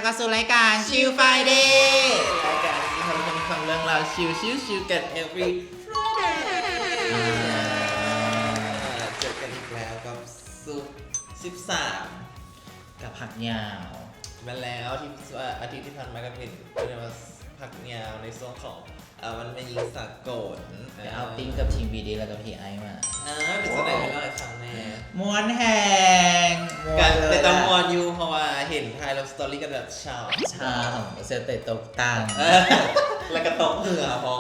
เข้าสู่รายการชิลไฟเดย์รายการที่เราจะมีความเรื่องราวชิลกัน every เจอกันอีกแล้วกับซุป13กับผักยาว มาแล้วที่อาทิตย์ที่ผ่านมาก็เป็นเรียกว่าผักยาวในส่วนของมันเป็นยิงสากลไปเอาติ้งกับทีมวีดีแล้วกับพี่ไอมาเป็นสไตล์อะไรครั้งแน่ม้วนแหงกันแต่ต้องมวนอยู่เพราะว่าเห็นไทยลงสตอรี่กันแบบเช้าเซตตกตังแล้วก็ตกเหือพอ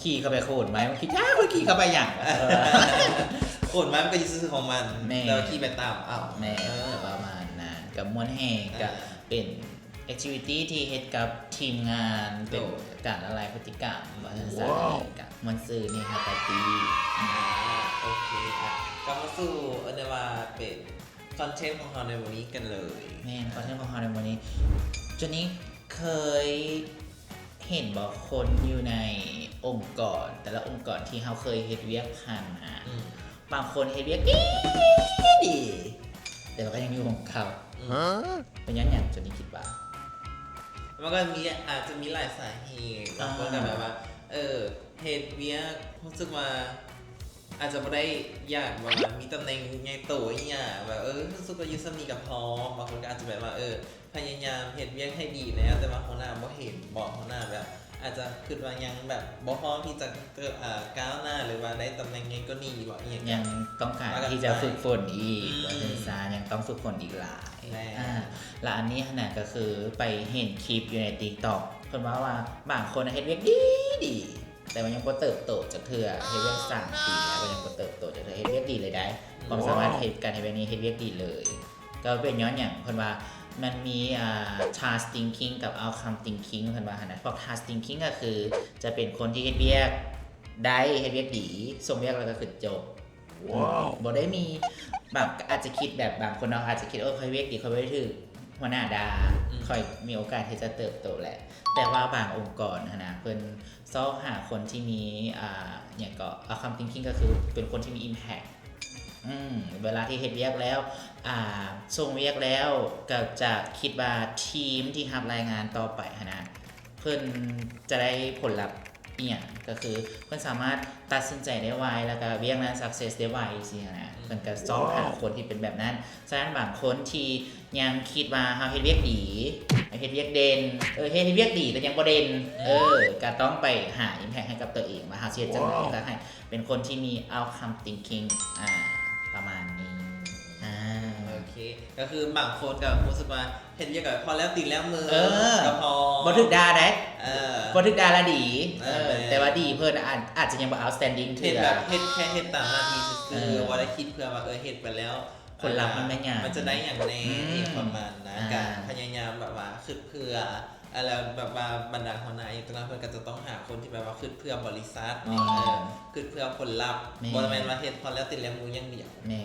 ขี่เข้าไปโขดไหมมันคิดจ้าคนขี่เข้าไปอย่างโขดไหมมันก็ยืดของมันแล้วขี่ไปตามแม่ประมาณนั้นกับม้วนแหงกับเป็นactivity ที่เฮ็ดกับทีมงานเป็นการละลายพฤติกรรมว่าซั่นซะกับมันซื่อนี่ฮะปาร์ตี้โอเคก็มาสู่ในว่าเป็นคอนเทนต์ของเราในวันนี้กันเลยแม่นคอนเทนต์ของเราในวันนี้จนนี้เคยเห็นบอกคนอยู่ในองค์กรแต่ละองค์กรที่เฮาเคยเฮ็ดเวียกผ่านมาบางคนเฮ็ดเวียกดีแต่ก็ยังอยู่ของเขาเป็นยังไงจนนี้คิดว่ามันก็มีอาจจะมีหลายสาเหตุบางคนก็แบบว่าเฮ็ดเวียกรู้สึกว่าอาจจะไม่ได้อยากว่ามีตำแหน่งใหญ่โตอีหยังแบบรู้สึกว่าอยู่สำนีกับพอบางคนก็อาจจะแบบว่าพยายามเฮ็ดเวียกให้ดีแล้วแต่ว่าหัวหน้าบ่เห็นบอกหัวหน้าแบบอาจจะคิดว่ายังแบบบ่พร้อมที่จะก้าวหน้าหรือว่าได้ตำแหน่งใหญ่กว่านี้บ่อีหยังยังต้องการที่จะฝึกฝนอีกว่าซั่นซะยังต้องฝึกฝนอีกหลายและอันนี้ขนาดก็คือไปเห็นคลิปอยู่ใน TikTok เพิ่นว่าบางคนเฮ็ดเวียกดีแต่ว่ายังบ่เติบโตจากเทื่อเฮ็ดเวียก3 ปีแล้วก็ยังบ่เติบโตจากเทื่อเฮ็ดเวียกดีเลยได้ความสามารถเฮ็ดการเฮ็ดเวียกนี้เฮ็ดเวียกดีเลยก็เป็นย้อนหยังเพิ่นว่ามันมีtask thinking กับ outcome thinking เพิ่นว่าหั่นน่ะพวก task thinking ก็คือจะเป็นคนที่เฮ็ดเวียกได้เฮ็ดเวียกดีส่งเวียกแล้วก็คือจบบ่ได้มีแบบอาจจะคิดแบบบางคนเนาะอาจจะคิดค่อยเวียกดีค่อยบ่ได้ถึกหัวหน้าด่าค่อยมีโอกาสที่จะเติบโตแหละแต่ว่าบางองค์กรนะเพิ่นซอกหาคนที่มีอย่างก็ outcome thinking ก็คือเป็นคนที่มี impact เวลาที่เฮ็ดเวียกแล้วส่งเวียกแล้วก็จะคิดว่าทีมที่รับรายงานต่อไปนะเพิ่นจะได้ผลลัพธ์อีหยังก็คือเพิ่นสามารถตัดสินใจได้ไวแล้วก็เวียกนั้น success ได้ไวสินะเพิ่นก็ซอกหาคนที่เป็นแบบนั้นฉะนั้นบางคนที่ยังคิดว่าเฮาเฮ็ดเวียกดีเฮ็ดเวียกเด่นเฮ็ดเวียกดีแต่ยังบ่เด่นก็ต้องไปหา impact ให้กับตัวเองว่าเฮาสิเฮ็ดจังได๋ก็ให้เป็นคนที่มี outcome thinking ประมาณนี้โอเคก็คือบางคนก็รู้สึกว่าเฮ็ดเวียกก็พอแล้วติดแล้วมือก็พอบ่ถึกด่าได้บ่ถึกด่าละดีแต่ว่าดีเพิ่นอาจจะยังบ่ outstanding เฮ็ดแบบเฮ็ดตามหน้าที่ซื่อๆบ่ได้คิดเพื่อว่าเฮ็ดไปแล้วผลลัพธ์มันไม่หยังมันจะได้อย่างแน่ประมาณนั้นการพยายามแบบว่าคิดเพื่อแล้วแบบว่าบรรดาหัวหน้าอีกตอนเพิ่นก็จะต้องหาคนที่แบบว่าคิดเพื่อบริษัทคิดเพื่อผลลัพธ์บ่แม่นว่าเฮ็ดพอแล้วติดแล้วมืออย่างเดียวแม่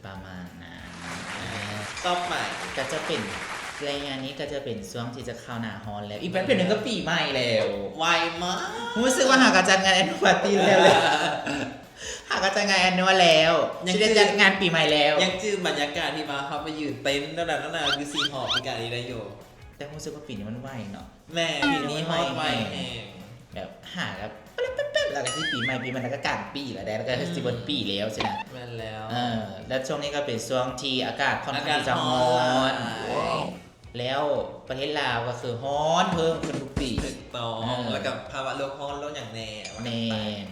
ประมาณนั้นต่อไปก็จะเป็นรายงานนี้ก็จะเป็นช่วงที่จะเข้าหน้าร้อนแล้วอีกแป๊บนึงก็ปีใหม่แล้วไวมากรู้สึกว่าหากจัดงานแอนนูวลปีแล้วหากจัดงานแอนนูวลแล้วจะได้จัดงานปีใหม่แล้วยังจื้อบรรยากาศที่มาเขาไปยืนเต็นท์นั่นน่ะอยู่ซีหอปีกานี้ได้อยู่แต่รู้สึกว่าปีนี้มันไวเนาะแม่ปีนี้ไวแฮงแบบหาครับแป๊บๆแล้วก็ที่ปีใหม่ปีมันก็กลางปีแล้วได้แล้วก็สิบวันปีแล้วใช่ไหมแม่นแล้วแล้วช่วงนี้ก็เป็นช่วงที่อากาศค่อนข้างจะร้อนแล้วประเทศลาวก็คือร้อนเพิ่มขึ้นทุกปีถูกต้องแล้วกับภาวะโลกร้อนโลกอย่างแน่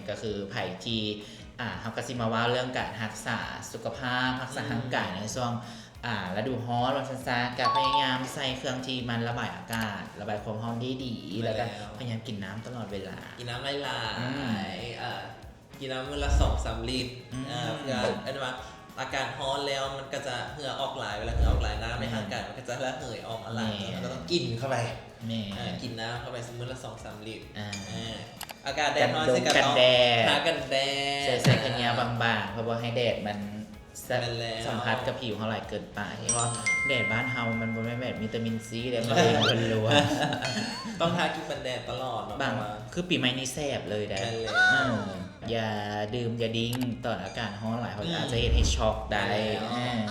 ก็คือไผ่ที่เฮาก็สิมาว่าเรื่องการรักษาสุขภาพรักษาร่างกายในช่วงฤดูร้อนวันซันๆก็พยายามใส่เครื่องที่มันระบายอากาศระบายความร้อนได้ดีแล้วก็พยายามกินน้ำตลอดเวลากินน้ำหลายๆกินน้ำมื้อละ 2-3 ลิตรเพื่ออันว่าอากาศร้อนแล้วมันก็จะเหงื่อออกหลายเวลาเหงื่อออกหลายน้ำในร่างกายมันก็จะระเหยออกอะไรก็ต้องกินเข้าไปกินน้ำเข้าไปมื้อละ 2-3 ลิตรอากาศแดดร้อนสิก็ต้องหากันแดดใส่กันยาบางๆเพราะว่าให้แดดมันสัมผัสกับผิวของเราเกินไปเพราะแดดบ้านเฮามันบ่แม่นแบบวิตามินซีแล้วมันเป็นล้วนต้องทาครีมกันแดดตลอดบางคือปีใหม่นี้แซ่บเลยได้อย่าดื่มอย่าดิ้งตอนอากาศร้อนหลายเพราะอาจจะเฮ็ดให้ช็อกได้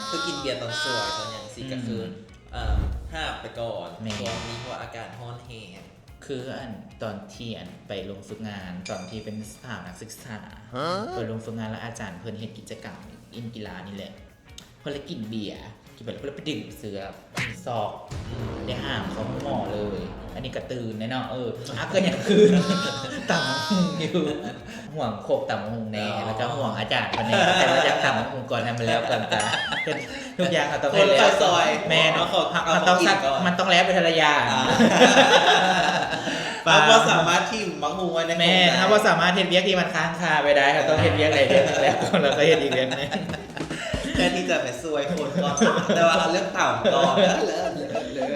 คือกินเบียร์ตอนสวยตอนอย่างสิก็คือ ห้ามไปก่อน แม่ ช่วงนี้เพราะอากาศร้อนแห้ง คือตอนที่ไปลงฝึกงานตอนที่เป็นสถานักศึกษาไปลงฝึกงานแล้วอาจารย์เพิ่นเฮ็ดกิจกรรมอินกีฬานี่แหละเพิ่นเลยกินเบียร์กินไปแล้วเพิ่นเลยไปดื่มเสือซอกได้ห้ามเขาหม้อเลย อันนี้ก็ตื่นแน่เนาะเกินอย่างคืนต่ำหุงอยู่ห่วงโคกต่ำหุงแน่แล้วก็ห่วงอาจารย์คนแน่แต่ว่าจะต่ำหุงก่อนให้มันแล้วก่อนจ้ะทุกอย่างเขาต้องให้แล้ว ซอย แม่เนาะมันต้องสักมันต้องแล้วเป็นทรยา เราก็สามารถที่มังงูไว้ใน แม่ถ้าว่าสามารถเฮ็ดเวียกที่มันค้างคาไปได้ครับต้องเฮ็ดเวียกอะไรเวียกนึงแล้วก่อนแล้วก็เฮ็ดอีกเวียกนึง แค่ที่จะไปซวยคนก่อนแต่ว่าเรื่องต่ำก่อนเลย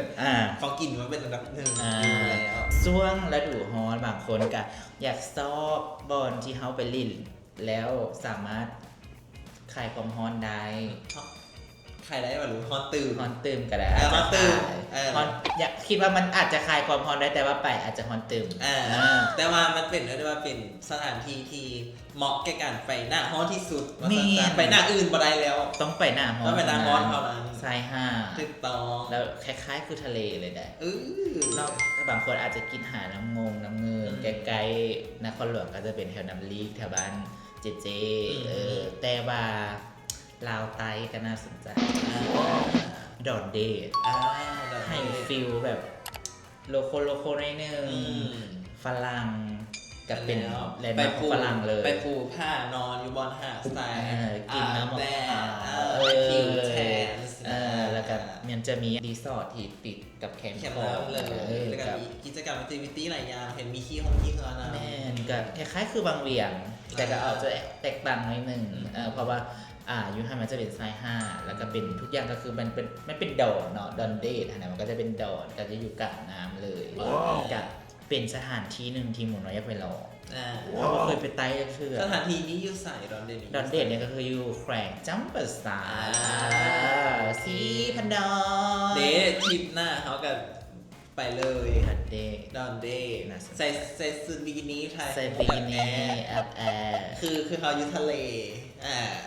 ของกินมันเป็นอันดับหนึ่งอยู่แล้ว ช่วงฤดูร้อนบางคนก็อยากซอบบอลที่เฮาไปลิ่นแล้วสามารถคลายความร้อนได้ ใครได้มาหรือฮอนตื่น ร้อนตื่มก็ได้ ร้อนตื่ม ร้อนอยากคิดว่ามันอาจจะคลายความร้อนได้แต่ว่าไปอาจจะร้อนตื่ม แต่ว่ามันเป็นเรียกว่าเป็นสถานที่ที่เหมาะแก่การไปหน้าฮ้อนที่สุดไปหน้าอื่นบ่ได้แล้ว ต้องไปหน้าร้อน ต้องไปหน้าร้อนเท่านั้น ทรายห้า ถูกต้อง แล้วคล้ายๆคือทะเลเลยได้ นอก บางคนอาจจะกินหาน้ำน้ำเงินใกล้ๆนครหลวงก็จะเป็นแถวน้ำลีกแถวบ้านเจแต่ว่าลาวไตก็น่าสนใจดอนเดย์ให้ฟิลแบบโลโก้หน่อยนึงฝรั่งกับเป็นแลนด์มาร์คฝรั่งเลย ไปปูผ้านอนอยู่บนหาดทราย กินน้ำ แดด ฟิล แทน แล้วก็มันจะมีรีสอร์ทที่ติดกับแคมป์ แคมป์ ของ น้ำเลยแล้วก็มีกิจกรรมแอคทิวิตี้หลายอย่างเห็นมีขี้เหือนะ แม่นก็คล้ายๆคือบางเวียง แต่ก็อาจจะแตกต่างหน่อยหนึงเพราะว่ายูฮันมันจะเป็นไซส์5แล้วก็เป็นทุกอย่างก็คือมันเป็นดอนเนาะดอนเดทอันนั้นมันก็จะเป็นดอนก็จะอยู่กลางน้ำเลยกับเป็นสถานที่หนึ่งที่หมูน้อยอยากไปลองเพราะว่าเคยไปไต้เชื่อ สถานที่นี้อยู่ใส่ดอนเดท ดอนเดทเนี่ยก็คืออยู่แขวงจัมเปอร์สตาร์สีพันดอน เดททริปหน้าเขาก็ไปเลย ดอนเดท ดอนเดท น่าสนใจ ใส่ชุดบิกินี่ไทย ใส่บิกินี่แอบ คือเขาอยู่ทะเล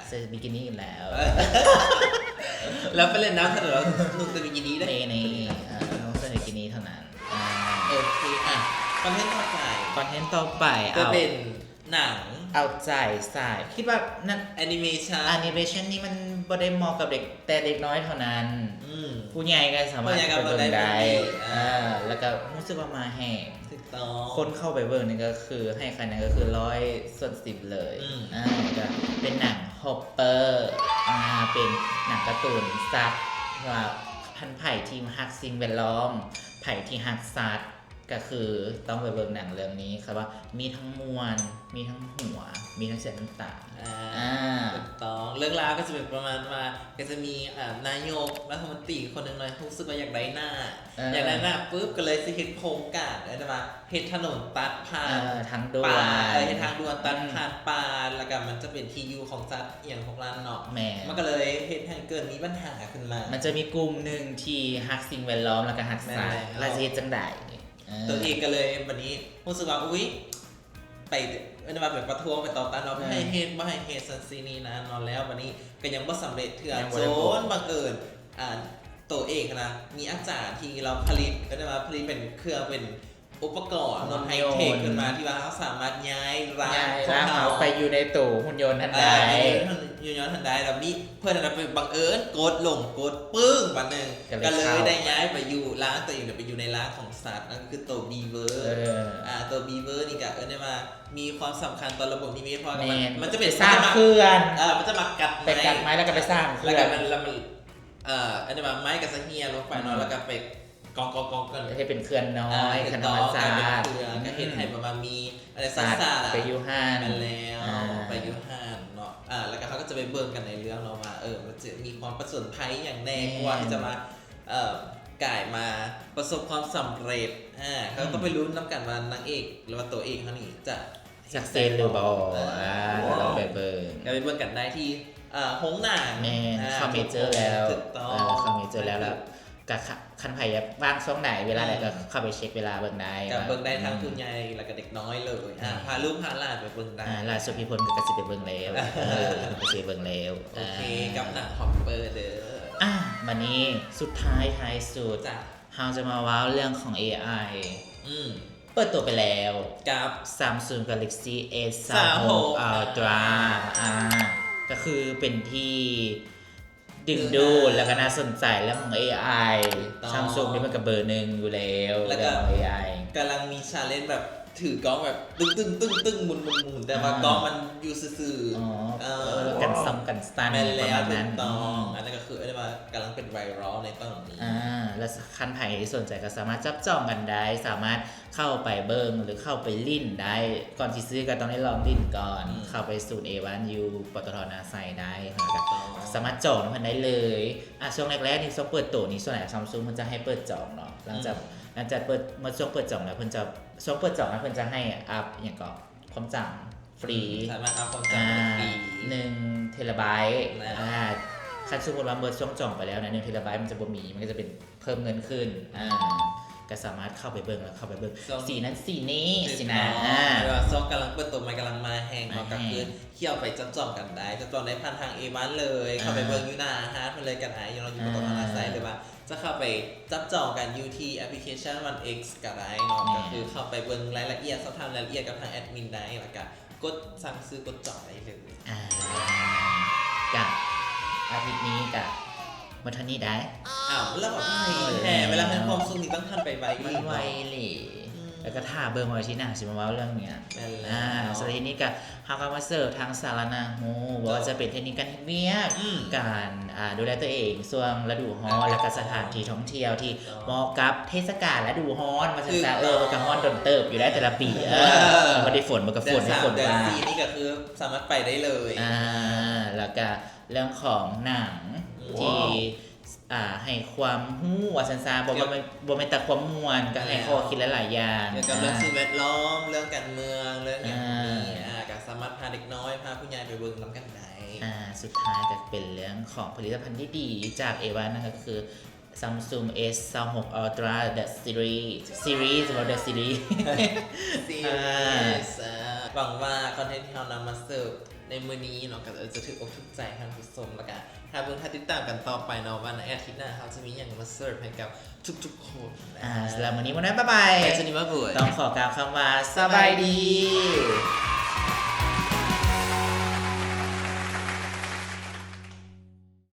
ใส่บิกินี่แล้ว แล้วไปเล่นน้ำถนนแล้วนุ่งแต่บิกินี่ได้ นี่ต้องใส่บิกินี่เท่านั้น โอเคคอนเทนต์ต่อไป คอนเทนต์ต่อไป จะเป็นหนัง เอาใจใส่คิดว่านั่น แอนิเมชัน นี่มันบ่ได้เหมาะกับเด็กแต่เด็กน้อยเท่านั้นผู้ใหญ่ก็สามารถไปเบิ่งได้แล้วก็รู้สึกว่ามาแห่ง ถูกต้อง คนเข้าไปเบิ่งนี่ก็คือให้คะแนนก็คือ100/10เลยก็เป็นหนังฮอปเปอร์เป็นหนังการ์ตูนซับว่าพันไผ่ที่ฮักสิ่งแวดล้อมไผ่ที่ฮักสัตว์ก็คือต้องไปเบิ่งหนังเรื่องนี้ครับว่ามีทั้งมวลมีทั้งหัวมีทั้งเสียงต่างถูกต้องเรื่องราวก็จะเป็นประมาณว่าก็จะมีนายกรัฐมนตรีคนหนึ่งเลยรู้สึกว่าอยากได้หน้าปุ๊บก็เลยสิเฮ็ดโครงการได้มาเฮ็ดถนนตัดผ่าน ทางด่วน เฮ็ดทางด่วนตัดผ่านป่าแล้วก็มันจะเป็นที่อยู่ของสัตว์อย่างของร้านเนาะ มันก็เลยเฮ็ดให้เกิดมีปัญหาขึ้นมามันจะมีกลุ่มหนึ่งที่ฮักสิ่งแวดล้อมแล้วก็ฮักสัตว์แล้วจะเฮ็ดจังได๋ตัวเองก็เลยวันนี้รู้สึกว่าอุ๊ยไปมาแบบประท้วงไปต่อต้านเราไม่ให้เฮ็ดซันซีนี่นะนอนแล้ววันนี้ก็ยังบ่สำเร็จเถื่อโซนบังเอิญตัวเองนะมีอาจารย์ที่เราผลิตเป็นเครื่องเป็นอุปกรณ์นอนไฮเทคขึ้นมาที่ว่าเขาสามารถย้ายร้านของเขาไปอยู่ในตู้หุ่นยนต์ทันใดแล้วนี่เพื่อนเราไปบังเอิญกดปึ้งวันนึงก็เลยได้ย้ายไปอยู่ร้านตัวเองไปอยู่ในร้านของสัตว์นั่นก็คือตัวบีเวอร์ตัวบีเวอร์นี่ก็ได้มามีความสำคัญต่อระบบนิเวศเพราะมันจะเป็นสร้างเคลื่อนมันจะมากัดไม้แล้วก็ไปสร้างเคลื่อนแล้วมันอันนี้มาไม้กับสักเฮียลงไปนอนแล้วก็ไปกองกันให้เป็นเคลื่อนน้อยขนาดซาดก็เห็นให้ประมาณมีอะไรซ่าๆไปยูฮานมาแล้วไปยูฮานเนาะแล้วก็เขาก็จะไปเบิ่งกันในเรื่องเนาะว่ามันจะมีความประสบภัยอย่างแน่กว่าที่จะมาก่ายมาประสบความสำเร็จเขาต้องไปลุ้นน้ำกันว่านางเอกหรือว่าตัวเอกเขานี่จะสักเซนหรือเปล่าเราไปเบิ่งกันได้ที่หงหนังคอมเมเจอร์แล้วคอมเมเจอร์แล้วกับคันไผ่บ้างช่วงไหนเวลาไหนก็เข้าไปเช็คเวลาเบิ่งได้กับเบิ่งได้ทั้งคุณยายแล้วก็เด็กน้อยเลยพาลูกพาหลานไปเบิ่งได้ล่าสุดพี่พลก็สิไปเบิ่งแล้วไปเบิ่งแล้วโอเคกับหนังฮอปเปอร์เด้อ วันนี้สุดท้ายสุด จ้ะ เราจะมาว้าวเรื่องของ AI อืม เปิดตัวไปแล้ว กับ Samsung Galaxy S36 36 Ultra ก็คือเป็นที่ดึงดูดแล้วก็น่าสนใจเรื่องของ AI Samsung นี่มันกับเบอร์หนึ่งอยู่แล้วเรื่องของ AI กำลังมีชาเลนจ์แบบถือกล้องแบบตึ้งหมุนแต่ว่ากล้องมันอยู่ซื่อ กันซ้ำกันสตัน แม่น ประ แล้ว มาณ ถู นั้น กต้องอันนั้นก็คือว่ากำลังเป็นไวรัลในตอนนี้ และคันไผ่ที่สนใจก็สามารถจับจองกันได้สามารถเข้าไปเบิ้งหรือเข้าไปลิ้นได้ก่อนที่ซื้อก็ต้องได้ลองลิ้นก่อน เข้าไปศูนย์ A1 U ปตทนาไซได้ครับสามารถจองมันได้เลยช่วงแรกๆนี่ช่วงเปิดตัวนี้ส่วนใหญ่ซัมซุงมันจะให้เปิดจองเนาะหลังจากเปิดเมื่อช่วงเปิดจองแล้วเพิ่นจะช่วงเปิดจองแล้วเพิ่นจะให้อัพอย่างก็ความจำฟรี สามารถเอาความจำฟรี 1 เทราไบต์คันสมมติว่าเมื่อช่วงจองไปแล้วนะ1 เทราไบต์มันจะบ่มีมันก็จะเป็นเพิ่มเงินขึ้นก็สามารถเข้าไปเบิ่งแล้วเข้าไปเบิ่งสีนั้นสีนี้สินะซอกกำลังเปิดตัวใหม่กำลังมาแห้งก็คือเที่ยวไปจับจองกันได้จับจองได้ผ่านทาง A1 เลยเข้าไปเบิ่งอยู่หน้าฮาร์ดเลยกันอยู่เราอยู่บนตัวไซต์หรือว่าจะเข้าไปจับจองกันอยู่ที่แอปพลิเคชัน 1X ก็ได้เนาะก็คือเข้าไปเบิ่งรายละเอียดสอบถามรายละเอียดกับทางแอดมินได้แล้วก็กดสั่งซื้อกดจองได้เลยกับอาทิตย์นี้กับมาทันนี้ได้แล้วแบบแหมเวลาเป็นความสุขนี่ต้องทันไปไวมันไวเลยแล้วก็ท่าเบอร์มาที่หน้าสิมาว่าเรื่องเนี้ยสถานีกับฮากามาเสิร์ฟทางสารนาโฮบอกว่าจะเป็นเทคนิคการเมียการดูแลตัวเองส่วนฤดูร้อนและก็สถานที่ท่องเที่ยวที่เหมาะกับเทศกาลฤดูร้อนมาจากมันก็ร้อนโดนเติบอยู่ได้แต่ละปีมันได้ฝนมันก็ฝนให้ฝนบ้างนี่ก็คือสามารถไปได้เลยแล้วก็เรื่องของหนังที่ให้ความหู้ว่าซันซาบ่เป็นแต่ความม่วนก็ให้ข้อคิดหลายๆอย่างเกี่ยวกับเรื่องสิ่งแวดล้อมเรื่องการเมืองเรื่องอย่างนี้ก็สามารถพาเด็กน้อยพาผู้ใหญ่ไปเบิ่งนำกันได้สุดท้ายก็เป็นเรื่องของผลิตภัณฑ์ที่ดีจาก A1 นั่นก็คือ Samsung S36 Ultra The Series หรือ The Series หวังว่าคอนเทนต์ที่เรานำมาเสิร์ฟในมื้อนี้เนาะก็จะถูกอกถูกใจท่านผู้ชมแล้วก็ถ้าเบิ่งติดตามกันต่อไปเนาะว่าในอาทิตย์หน้าเขาจะมีอย่างมาเสิร์ฟให้กับทุกๆคนสำหรับวันนี้วันนี้บ๊ายบายสวัสดีบ๊ายบายต้องขอกล่าวคำว่าสบายดี